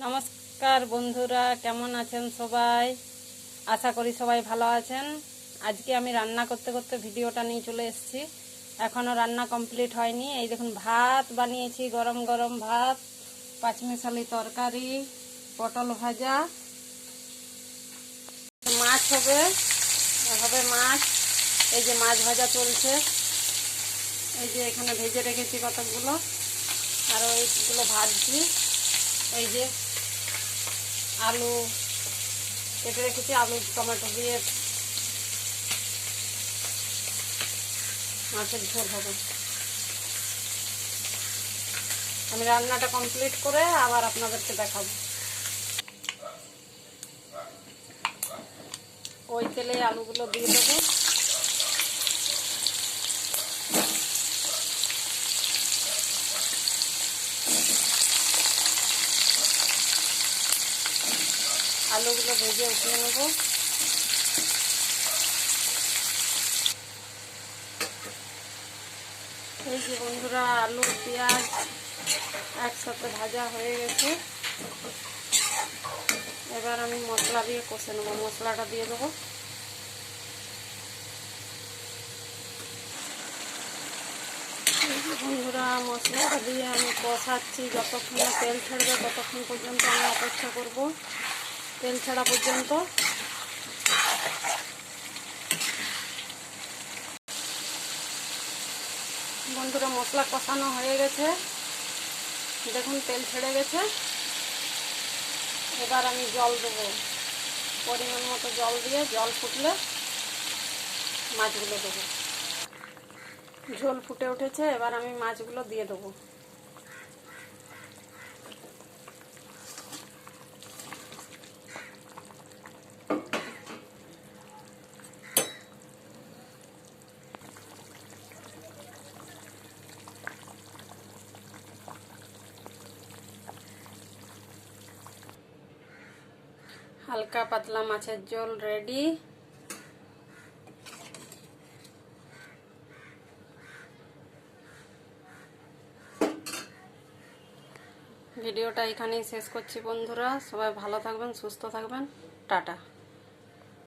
নমস্কার বন্ধুরা, কেমন আছেন সবাই? আশা করি সবাই ভালো আছেন। আজকে আমি রান্না করতে করতে ভিডিওটা নিয়ে চলে এসেছি। এখনও রান্না কমপ্লিট হয়নি। এই দেখুন, ভাত বানিয়েছি, গরম গরম ভাত, পাঁচমিশালি তরকারি, পটল ভাজা, মাছ হবে মাছ। এই যে মাছ ভাজা চলছে, এই যে এখানে ভেজে রেখেছি কতকগুলো, আরও এইগুলো ভাজছি। এই যে আলু কেটে রেখেছি, আলু টমেটো দিয়ে মাছের ঝোল হবে। আমি রান্নাটা কমপ্লিট করে আবার আপনাদেরকে দেখাবো। ওই তেলে আলুগুলো দিয়ে দেবো। আলুগুলো ভেজে উঠিয়ে নেবো। এই যে বন্ধুরা, আলু পেঁয়াজ একসাথে ভাজা হয়ে গেছে। এবার আমি মশলা দিয়ে কষে নেবো। মশলাটা দিয়ে দেবো। বন্ধুরা, মশলাটা দিয়ে আমি কষাচ্ছি। যতক্ষণ না তেল ছাড়বে ততক্ষণ পর্যন্ত আমি অপেক্ষা করব, তেল ছাড়া পর্যন্ত। বন্ধুরা, মশলা কষানো হয়ে গেছে, দেখুন তেল ছেড়ে গেছে। এবার আমি জল দেবো, পরিমাণ মতো জল দিয়ে, জল ফুটলে মাছগুলো দেবো। ঝোল ফুটে উঠেছে, এবার আমি মাছগুলো দিয়ে দেবো। হালকা পাতলা মাছের ঝোল রেডি। ভিডিওটা এখানেই শেষ করছি বন্ধুরা। সবাই ভালো থাকবেন, সুস্থ থাকবেন। টাটা।